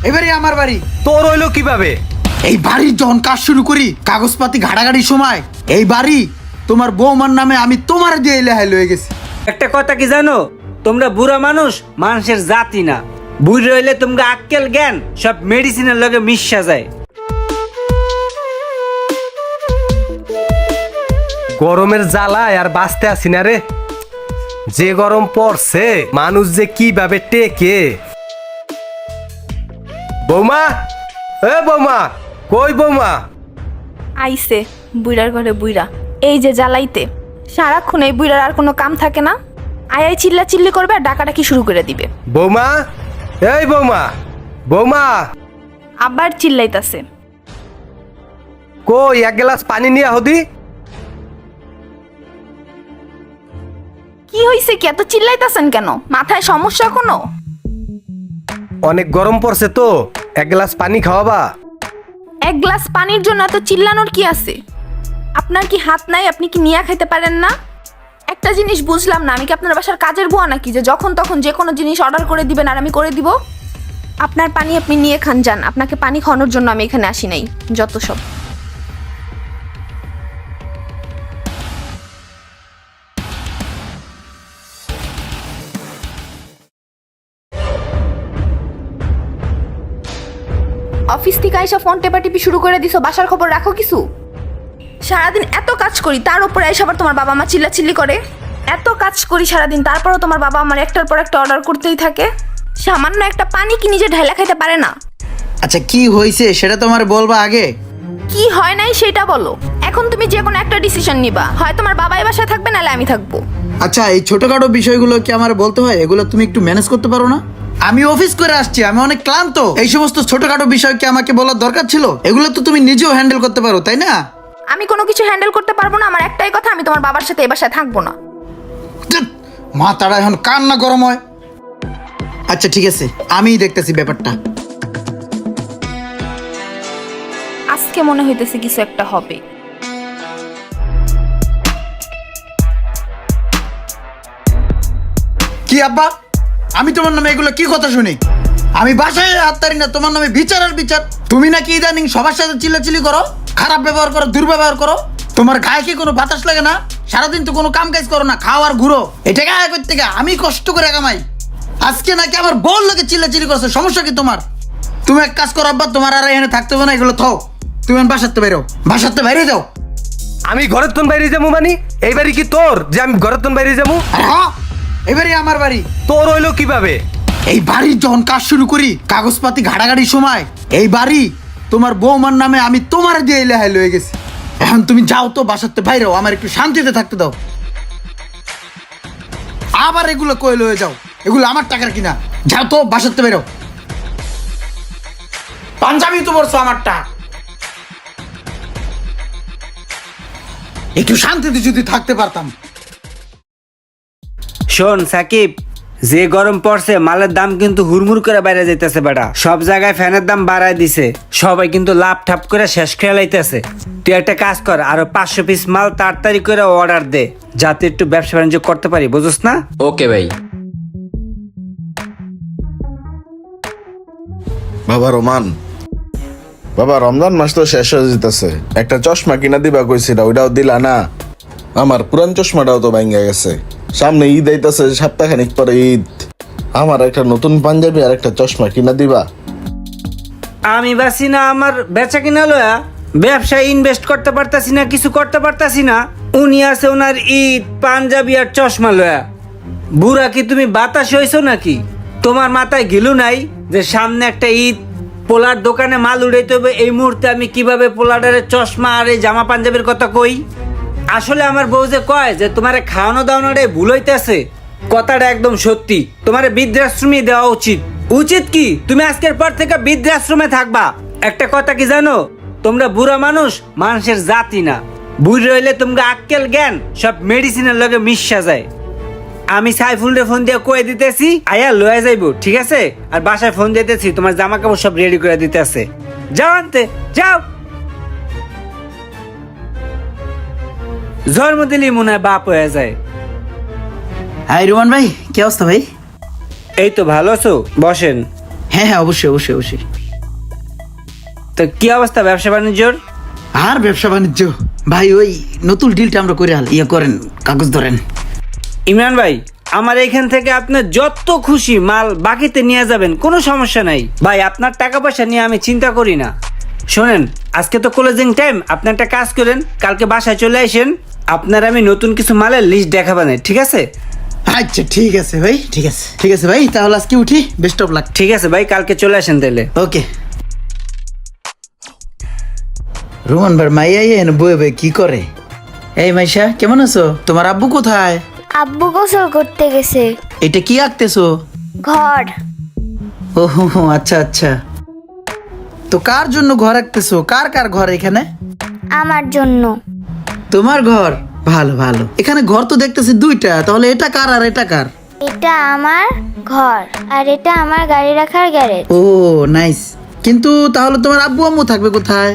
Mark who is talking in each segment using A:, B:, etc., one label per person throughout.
A: এবারে আমার বাড়ি।
B: তোর হইলো কিভাবে?
A: এই বাড়ির যখন কাজ শুরু করি কাগজপাতি ঘাটাঘাটির সময় এই বাড়ি তোমার বৌমার নামে আমি তোমার দিয়ে লেহাই লয়ে গেছি।
C: একটা কথা কি জানো, তোমরা বুড়া মানুষ মানুষের জাতি না। বুড়ি রইলে তোমরা আক্কেল জ্ঞান সব মেডিসিনের লগে মিশা যায়।
B: গরমের জ্বালায় আর বাঁচতে আসি না রে। যে গরম পড়ছে মানুষ যে কিভাবে টেকে। বৌমা, এ বৌমা, কই বৌমা?
D: আইসে বুইড়ার ঘরে বুইড়া, এই যে জ্বালাইতে সারাক্ষণ এই বুইড়ার আর কোনো কাম থাকে না। আয় চিল্লা চিল্লি করবে আর ডাকাডাকি শুরু করে দিবে।
B: বৌমা, এই বৌমা, বৌমা
D: আবার চিল্লাইতাছে।
B: কই এক গ্লাস পানি নিয়ে হদি।
D: কি হইছে, কি এত চিল্লাইতাছেন কেন? মাথায় সমস্যা কোনো?
B: অনেক গরম পড়ছে তো, এক গ্লাস পানি খাওয়াবা?
D: এক গ্লাস পানির জন্য এত চিল্লানোর কি আছে? আপনার কি হাত নাই? আপনি কি নিয়ে খাইতে পারেন না? একটা জিনিস বুঝলাম না, আমি কি আপনার বাসার কাজের বুয়া নাকি যে যখন তখন যে কোনো জিনিস অর্ডার করে দিবেন আর আমি করে দিব? আপনার পানি আপনি নিয়ে খান যান, আপনাকে পানি খাওয়ানোর জন্য আমি এখানে আসি নাই। যত সব। অফিস থেকে আইসা ফোন টেপাটিপি শুরু করে দিছো, বাসার খবর রাখো কিছু? সারাদিন এত কাজ করি তার উপরে আইসা আবার তোমার বাবা মা চিল্লাচিল্লি করে। এত কাজ করি সারাদিন তারপরও তোমার বাবা আমার একটার পর একটা অর্ডার করতেই থাকে। সামান্য একটা পানি কি নিজে ঢাইলা খাইতে পারে না?
A: আচ্ছা কি হয়েছে সেটা তোমার বলবা আগে।
D: কি হয় নাই সেটা বলো। এখন তুমি যে কোনো একটা ডিসিশন নিবা, হয় তোমার বাবাই বাসায় থাকবে নাহলে আমি থাকবো।
A: আচ্ছা এই ছোটখাটো বিষয়গুলো কি আমার বলতে হয়? এগুলো তুমি একটু ম্যানেজ করতে পারো না? আমি অফিস করে আসছি, আমি অনেক ক্লান্ত। এই সমস্ত ছোটখাটো বিষয় কি আমাকে বলার দরকার ছিল? এগুলো তো তুমি নিজেও হ্যান্ডেল করতে পারো, তাই না?
D: আমি কোনো কিছু হ্যান্ডেল করতে পারবো না, আমার একটাই কথা, আমি তোমার বাবার সাথে এই বাসায় থাকবো না।
A: মাথাটা এখন কান্না গরম হয়। আচ্ছা ঠিক আছে, আমিই দেখতেছি ব্যাপারটা।
D: আজকে মনে হইতেছে কিছু একটা হবে।
A: কি আব্বা, আমি তোমার নামে এগুলো কি কথা শুনি? আমি বাসায় হাত তারি না, তোমার নামে বিচার আর বিচার। তুমি নাকি ইদানিং সবার সাথে চিল্লাচিল্লি করো, খারাপ ব্যবহার করো, দুর্ব্যবহার করো। তোমার গায়ে কি কোনো বাতাস লাগে না? সারাদিন তো কোনো কাম কাজ করো না, খাও আর ঘুরো। এটা গায়ে করতে গা আমি কষ্ট করে কামাই, আজকে নাকি আমার বল লোকে চিল্লাচিল্লি করছে। সমস্যা কি তোমার? তুমি এক কাজ করো আব্বা, তোমার আর এখানে থাকতে হবে না, এগুলো থাও। তুমি বাসাতে বেরো, বাসাতে বাইরে যাও।
B: আমি ঘরের তন বাইরে যাবো মানে? এই বাড়ি কি তোর যে আমি ঘরের তন বাইরে যাবো?
A: হ্যাঁ, এবারে আমার বাড়ি।
B: তোর হইলো কিভাবে?
A: এই বাড়ির যখন কাজ শুরু করি কাগজপাতি ঘাটাঘাটির সময় এই বাড়ি তোমার বৌমার নামে আমি তোমার দিয়ে লেহাই লয়ে গেছি। এখন তুমি যাও তো, বাসাতে বাইরেও, আমার একটু শান্তিতে থাকতে দাও। আবার এগুলো কই লয়ে যাও, এগুলো আমার টাকার কিনা। যাও তো, বাসাতে বেরো। পাঞ্জাবি তো বলছো আমারটা। একটু শান্তিতে যদি থাকতে পারতাম।
C: শোন সাকিব, যে গরম পড়ছে মালের দাম কিন্তু হুড়মুড় করে বাইরে যাইতেছে বেটা। সব জায়গায় ফ্যানের দাম বাড়ায় দিছে, সবাই কিন্তু লাভ ঠাপ করে শেষ খেয়ে লাইতেছে। তুই একটা কাজ কর, আরো 500 পিস মাল তাড়াতাড়ি করে অর্ডার দে, যাতে একটু ব্যবসা বাণিজ্য করতে পারি, বুঝছ না?
E: ওকে ভাই।
F: বাবা রোমান, বাবা রমজান মাস তো শেষ হয়ে যেতেছে, একটা চশমা কিনা দিবা কইছিল, ওইটাও দিলা না। আমার পুরান চশমাটাও তো ভাঙ্গা গেছে। সামনে ঈদ আইতাছে, সপ্তাহখানিক পরে ঈদ। আমার একটা নতুন পাঞ্জাবি আর একটা চশমা কিনা দিবা?
C: আমি বাসি না আমার বেচা কিনা লয়া, ব্যবসায় ইনভেস্ট করতে পারতাছি না, কিছু করতে পারতাছি না। উনি আছে ওনার ঈদ, পাঞ্জাবি আর চশমা লয়া। বুড়া কি তুমি বাতাস হইছো নাকি? তোমার মাথায় গিলু নাই যে সামনে একটা ঈদ, পোলার দোকানে মাল উড়াইতে হবে। এই মুহূর্তে আমি কিভাবে পোলাডারের চশমা আর এই জামা পাঞ্জাবির কথা কই? আসলে আমার বউ যে কয় যে তোমারে খাওয়ানো দাওয়ানোটাই ভুল হইতেছে, কথাটা একদম সত্যি। তোমার বৃদ্ধাশ্রমে দেওয়া উচিত। উচিত কি? তুমি আজকের পর থেকে বৃদ্ধাশ্রমে থাকবা। একটা কথা কি জানো, তোমরা বুড়া মানুষ মানুষের জাতি না। বুড়ি রইলে তোমরা আক্কেল জ্ঞান সব মেডিসিনের লগে মিশা যায়। আমি সাইফুলরে ফোন দিয়ে কয়ে দিতেছি আয়া লয়ে যাইবো, ঠিক আছে? আর বাসায় ফোন দিতেছি, তোমার জামা কাপড় সব রেডি করে দিতে আছে। যাও আনতে যাও। জন্ম দিলেই মনে হয় বাপ হয়ে যায়।
A: হাই রোমান ভাই, কি অবস্থা ভাই?
C: এই তো ভালো আছো? বসেন।
A: হ্যাঁ হ্যাঁ, অবশ্যই অবশ্যই অবশ্যই।
C: তো কি অবস্থা ব্যবসা বাণিজ্যর?
A: আর ব্যবসা বাণিজ্য ভাই, ওই নতুন ডিলটা আমরা করে হাল ইয়ে করেন, কাগজ ধরেন।
C: ইমরান ভাই, আমার এখান থেকে আপনার যত খুশি মাল বাকিতে নিয়ে যাবেন, কোনো সমস্যা নাই ভাই। আপনার টাকা পয়সা নিয়ে আমি চিন্তা করি না। শোনেন, আজকে তো ক্লোজিং টাইম, আপনি একটা কাজ করেন, কালকে বাসায় চলে আসেন, আপনার আমি নতুন কিছু মালের লিস্ট দেখাবানে, ঠিক আছে?
A: আচ্ছা ঠিক আছে ভাই, ঠিক আছে ঠিক আছে ভাই, তাহলে আজকে উঠি, বেস্ট অফ লাক।
C: ঠিক আছে ভাই, কালকে চলে আসেন তাহলে।
A: ওকে। রোমান ভাই মাইয়া এনে বয়ে বয়ে কি করে? এই মাইশা, কেমন আছো? তোমার আব্বু কোথায়?
E: আব্বু গোসল করতে গেছে।
A: এটা কি আঁকতেছো?
E: ঘর।
A: ও হো হো, আচ্ছা আচ্ছা। তো কার জন্য ঘর আঁকতেছো? কার কার ঘর এখানে?
E: আমার জন্য।
A: তোমার ঘর? ভালো ভালো। এখানে ঘর তো দেখতেছি দুইটা, তাহলে এটা কার আর এটা কার?
E: এটা আমার ঘর আর এটা আমার গাড়ি রাখার গ্যারেজ।
A: ও নাইস। কিন্তু তাহলে তোমার আব্বু আম্মু থাকবে কোথায়?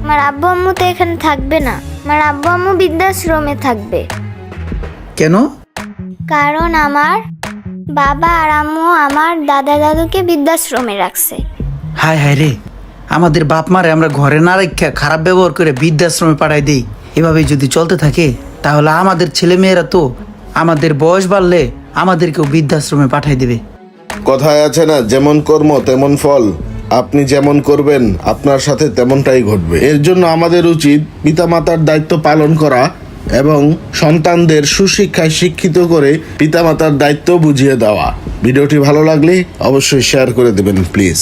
E: আমার আব্বু আম্মু তো এখানে থাকবে না, আমার আব্বু আম্মু বৃদ্ধাশ্রমে থাকবে।
A: কেন?
E: কারণ আমার বাবা আর আম্মু আমার দাদা দাদুকে বৃদ্ধাশ্রমে রাখছে।
A: হায় হায় রে, আমাদের বাপ মারে আমরা ঘরে না রেখে খারাপ ব্যবহার করে বৃদ্ধাশ্রমে পাঠাই দিই। এভাবে যদি চলতে থাকে তাহলে আমাদের ছেলে মেয়েরা তো আমাদের বয়স বাড়লে আমাদেরকেও বৃদ্ধাশ্রমে পাঠাই দেবে।
F: কথায় আছে না, যেমন কর্ম তেমন ফল। আপনি যেমন করবেন আপনার সাথে তেমনটাই ঘটবে। এর জন্য আমাদের উচিত পিতামাতার দায়িত্ব পালন করা এবং সন্তানদের সুশিক্ষায় শিক্ষিত করে পিতামাতার দায়িত্ব বুঝিয়ে দেওয়া। ভিডিওটি ভালো লাগলে অবশ্যই শেয়ার করে দেবেন প্লিজ।